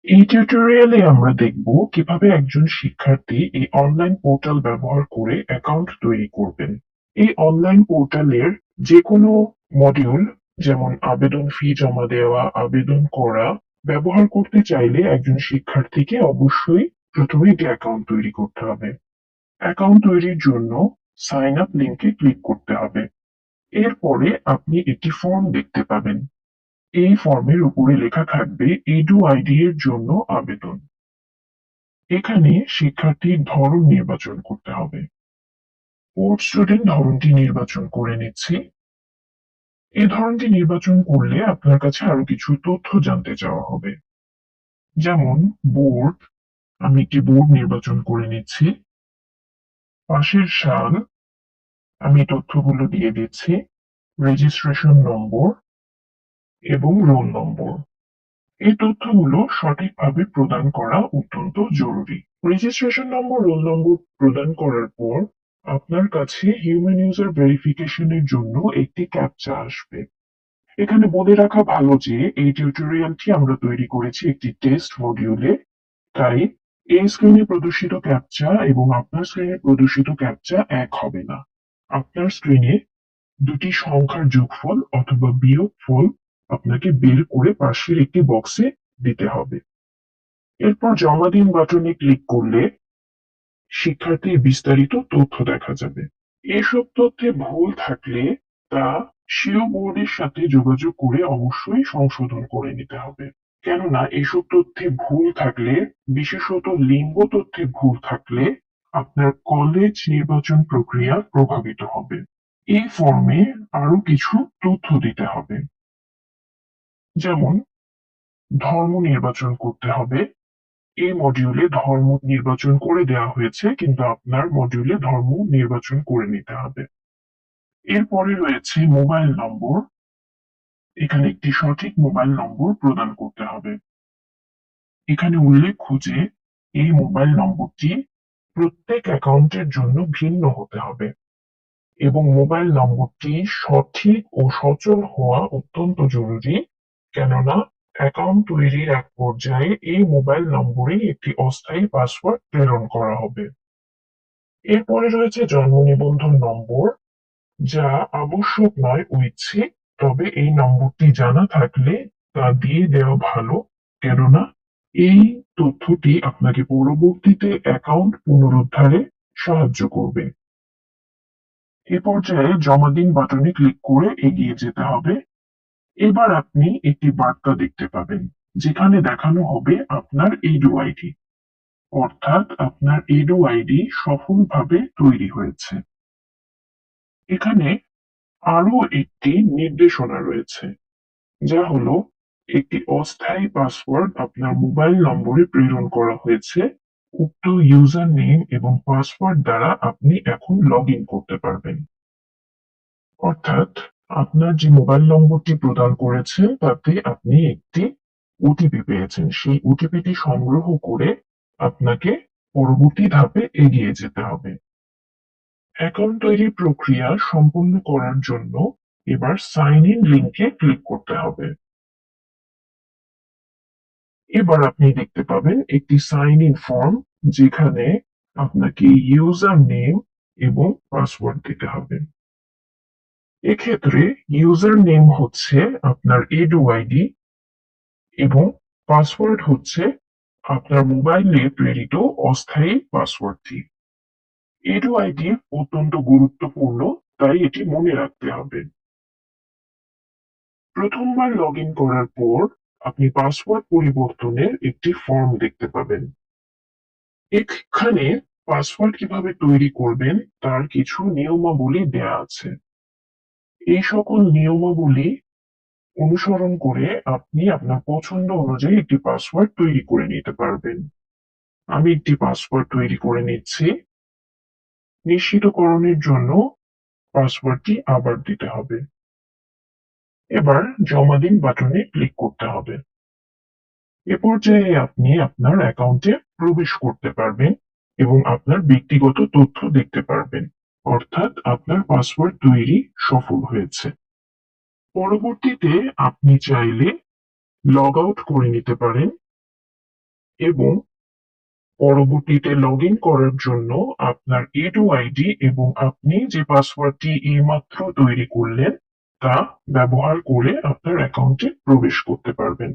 এই টিউটোরিয়ালে আমরা দেখব কিভাবে একজন শিক্ষার্থী এই অনলাইন পোর্টাল ব্যবহার করে অ্যাকাউন্ট তৈরি করবেন। এই অনলাইন পোর্টালের যে কোনো মডিউল, যেমন আবেদন ফি জমা দেওয়া, আবেদন করা, ব্যবহার করতে চাইলে একজন শিক্ষার্থীকে অবশ্যই প্রথমে একটি অ্যাকাউন্ট তৈরি করতে হবে। অ্যাকাউন্ট তৈরির জন্য সাইন আপ লিংকে ক্লিক করতে হবে। এরপরে আপনি একটি ফর্ম দেখতে পাবেন। এই ফর্মের উপরে লেখা থাকবে এডু আইডি এর জন্য আবেদন। এখানে শিক্ষার্থীর ধরন নির্বাচন করতে হবে। পোর্ট স্টুডেন্ট ধরনটি নির্বাচন করে নিচ্ছি। এই ধরনটি নির্বাচন করলে আপনার কাছে আরো কিছু তথ্য জানতে চাওয়া হবে, যেমন বোর্ড। আমি একটি বোর্ড নির্বাচন করে নিচ্ছি। পাশের সাল, আমি তথ্যগুলো দিয়ে দিচ্ছি। রেজিস্ট্রেশন নম্বর এবং রোল নম্বর, এই তথ্যগুলো সঠিকভাবে প্রদান করা অত্যন্ত জরুরি। রেজিস্ট্রেশন নম্বর, রোল নম্বর প্রদান করার পর আপনার কাছে হিউম্যান ইউজার ভেরিফিকেশনের জন্য একটি ক্যাপচা আসবে। এখানে বলে রাখা ভালো যে এই টিউটোরিয়ালটি আমরা তৈরি করেছি একটি টেস্ট মডিউলে, তাই এই স্ক্রিনে প্রদর্শিত ক্যাপচা এবং আপনার স্ক্রিনে প্রদর্শিত ক্যাপচা এক হবে না। আপনার স্ক্রিনে দুটি সংখ্যার যোগফল অথবা বিয়োগফল আপনাকে বের করে পাশের একটি বক্সে দিতে হবে। এরপর জমা দিন বাটনে ক্লিক করলে শিক্ষার্থীর বিস্তারিত তথ্য দেখা যাবে। এসব তথ্যে ভুল থাকলে তা স্বীয় বোর্ডের সাথে যোগাযোগ করে অবশ্যই সংশোধন করে নিতে হবে। কেননা এসব তথ্যে ভুল থাকলে, বিশেষত লিঙ্গ তথ্যে ভুল থাকলে আপনার কলেজ নির্বাচন প্রক্রিয়া প্রভাবিত হবে। এই ফর্মে আরো কিছু তথ্য দিতে হবে, যেমন ধর্ম নির্বাচন করতে হবে। এই মডিউলে ধর্ম নির্বাচন করে দেওয়া হয়েছে, কিন্তু আপনার মডিউলে ধর্ম নির্বাচন করে নিতে হবে। এরপরে রয়েছে মোবাইল নম্বর। এখানে একটি সঠিক মোবাইল নম্বর প্রদান করতে হবে। এখানে উল্লেখ্য যে এই মোবাইল নম্বরটি প্রত্যেক অ্যাকাউন্টের জন্য ভিন্ন হতে হবে এবং মোবাইল নম্বরটি সঠিক ও সচল হওয়া অত্যন্ত জরুরি। কেননা অ্যাকাউন্ট তৈরির এক পর্যায়ে এই মোবাইল নম্বরেই একটি অস্থায়ী পাসওয়ার্ড প্রেরণ করা হবে। এরপরে রয়েছে জন্ম নিবন্ধন নম্বর, যা আবশ্যক নয়, ঐচ্ছিক। তবে এই নম্বরটি জানা থাকলে তা দিয়ে দেওয়া ভালো, কেননা এই তথ্যটি আপনাকে পরবর্তীতে অ্যাকাউন্ট পুনরুদ্ধারে সাহায্য করবে। এ পর্যায়ে জমা দিন বাটনে ক্লিক করে এগিয়ে যেতে হবে। এবার আপনি একটি বার্তা দেখতে পাবেন, যেখানে দেখানো হবে আপনার এডু আইডি, অর্থাৎ আপনার এডু আইডি সফলভাবে তৈরি হয়েছে। এখানে আরো একটি নির্দেশনা রয়েছে, যা হলো একটি অস্থায়ী পাসওয়ার্ড আপনার মোবাইল নম্বরে প্রেরণ করা হয়েছে। উক্ত ইউজার নেম এবং পাসওয়ার্ড দ্বারা আপনি এখন লগ ইন করতে পারবেন। অর্থাৎ আপনার যে মোবাইল নম্বরটি প্রদান করেছেন তাতে আপনি একটি ওটিপি পেয়েছেন। সেই ওটিপিটি সংগ্রহ করে আপনাকে পরবর্তী ধাপে এগিয়ে যেতে হবে। অ্যাকাউন্ট তৈরির প্রক্রিয়া সম্পন্ন করার জন্য এবার সাইন ইন লিংকে ক্লিক করতে হবে। এবার আপনি দেখতে পাবেন একটি সাইন ইন ফর্ম, যেখানে আপনাকে ইউজার নেম এবং পাসওয়ার্ড দিতে হবে। এক্ষেত্রে ইউজার নেম হচ্ছে আপনার এডু আইডি এবং পাসওয়ার্ড হচ্ছে আপনার মোবাইলে প্রেরিত অস্থায়ী পাসওয়ার্ডটি। এডু আইডি অত্যন্ত গুরুত্বপূর্ণ, তাই এটি মনে রাখতে হবে। প্রথমবার লগ ইন করার পর আপনি পাসওয়ার্ড পরিবর্তনের একটি ফর্ম দেখতে পাবেন। এখানে পাসওয়ার্ড কিভাবে তৈরি করবেন তার কিছু নিয়মাবলী দেয়া আছে। এই সকল নিয়মাবলী অনুসরণ করে আপনি আপনার পছন্দ অনুযায়ী একটি পাসওয়ার্ড তৈরি করে নিতে পারবেন। আমি একটি পাসওয়ার্ড তৈরি করে নিচ্ছি। নিশ্চিতকরণের জন্য পাসওয়ার্ডটি আবার দিতে হবে। এবার জমা দিন বাটনে ক্লিক করতে হবে। এ পর্যায়ে আপনি আপনার অ্যাকাউন্টে প্রবেশ করতে পারবেন এবং আপনার ব্যক্তিগত তথ্য দেখতে পারবেন, অর্থাৎ আপনার পাসওয়ার্ড তৈরি সফল হয়েছে। পরবর্তীতে আপনি চাইলে লগ আউট করে নিতে পারেন এবং পরবর্তীতে লগ ইন করার জন্য আপনার এডু আইডি এবং আপনি যে পাসওয়ার্ডটি এইমাত্র তৈরি করলেন তা ব্যবহার করে আপনার অ্যাকাউন্টে প্রবেশ করতে পারবেন।